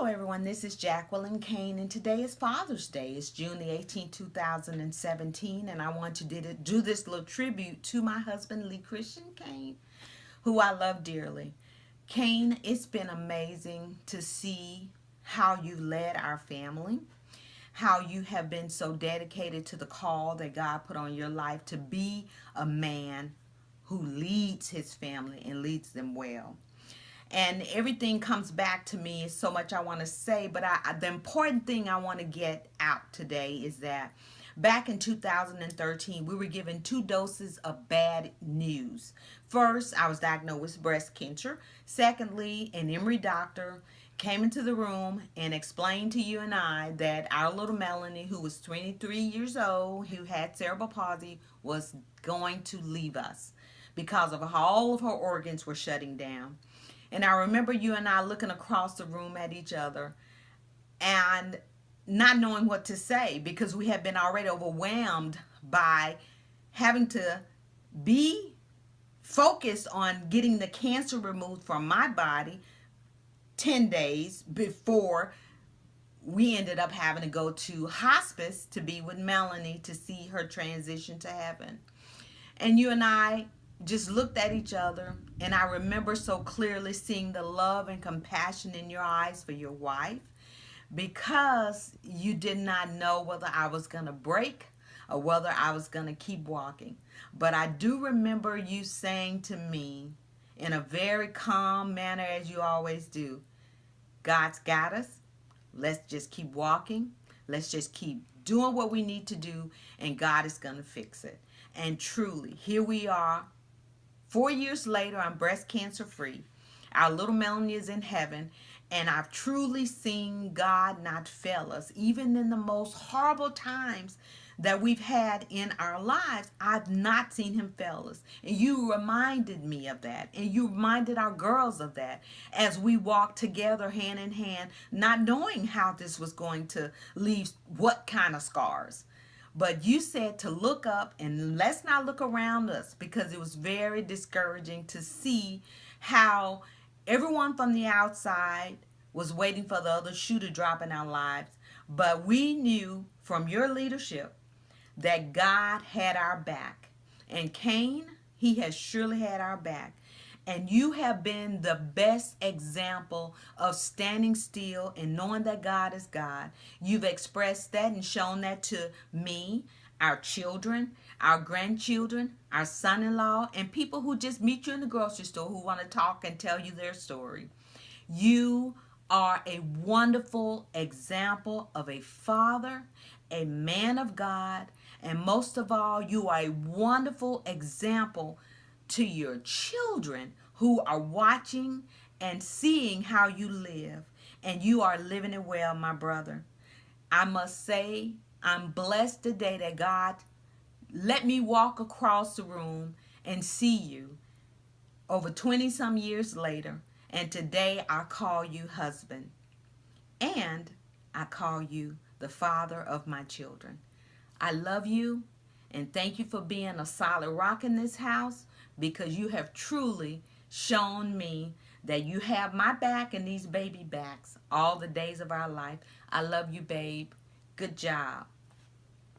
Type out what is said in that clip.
Hello everyone, this is Jacqueline Cain, and today is Father's Day. It's June the 18th, 2017, and I want to do this little tribute to my husband, Lee Christian Cain, who I love dearly. Cain, it's been amazing to see how you led our family, how you have been so dedicated to the call that God put on your life to be a man who leads his family and leads them well. And everything comes back to me. It's so much I want to say, but the important thing I want to get out today is that back in 2013, we were given 2 doses of bad news. First, I was diagnosed with breast cancer. Secondly, an Emory doctor came into the room and explained to you and I that our little Melanie, who was 23 years old, who had cerebral palsy, was going to leave us because of how all of her organs were shutting down. And I remember you and I looking across the room at each other and not knowing what to say because we had been already overwhelmed by having to be focused on getting the cancer removed from my body 10 days before we ended up having to go to hospice to be with Melanie to see her transition to heaven. And you and I just looked at each other, and I remember so clearly seeing the love and compassion in your eyes for your wife because you did not know whether I was going to break or whether I was going to keep walking. But I do remember you saying to me in a very calm manner, as you always do, God's got us. Let's just keep walking. Let's just keep doing what we need to do, and God is going to fix it. And truly, here we are. 4 years later, I'm breast cancer free. Our little Melanie is in heaven, and I've truly seen God not fail us. Even in the most horrible times that we've had in our lives, I've not seen him fail us. And you reminded me of that, and you reminded our girls of that as we walked together hand in hand, not knowing how this was going to leave what kind of scars. But you said to look up and let's not look around us because it was very discouraging to see how everyone from the outside was waiting for the other shoe to drop in our lives. But we knew from your leadership that God had our back. And Cain, he has surely had our back. And you have been the best example of standing still and knowing that God is God. You've expressed that and shown that to me, our children, our grandchildren, our son-in-law, and people who just meet you in the grocery store who want to talk and tell you their story. You are a wonderful example of a father, a man of God, and most of all, you are a wonderful example to your children who are watching and seeing how you live, and you are living it well, my brother. I must say I'm blessed today that God let me walk across the room and see you over 20 some years later, and today I call you husband, and I call you the father of my children. I love you, and thank you for being a solid rock in this house, because you have truly shown me that you have my back and these baby backs all the days of our life. I love you, babe. Good job.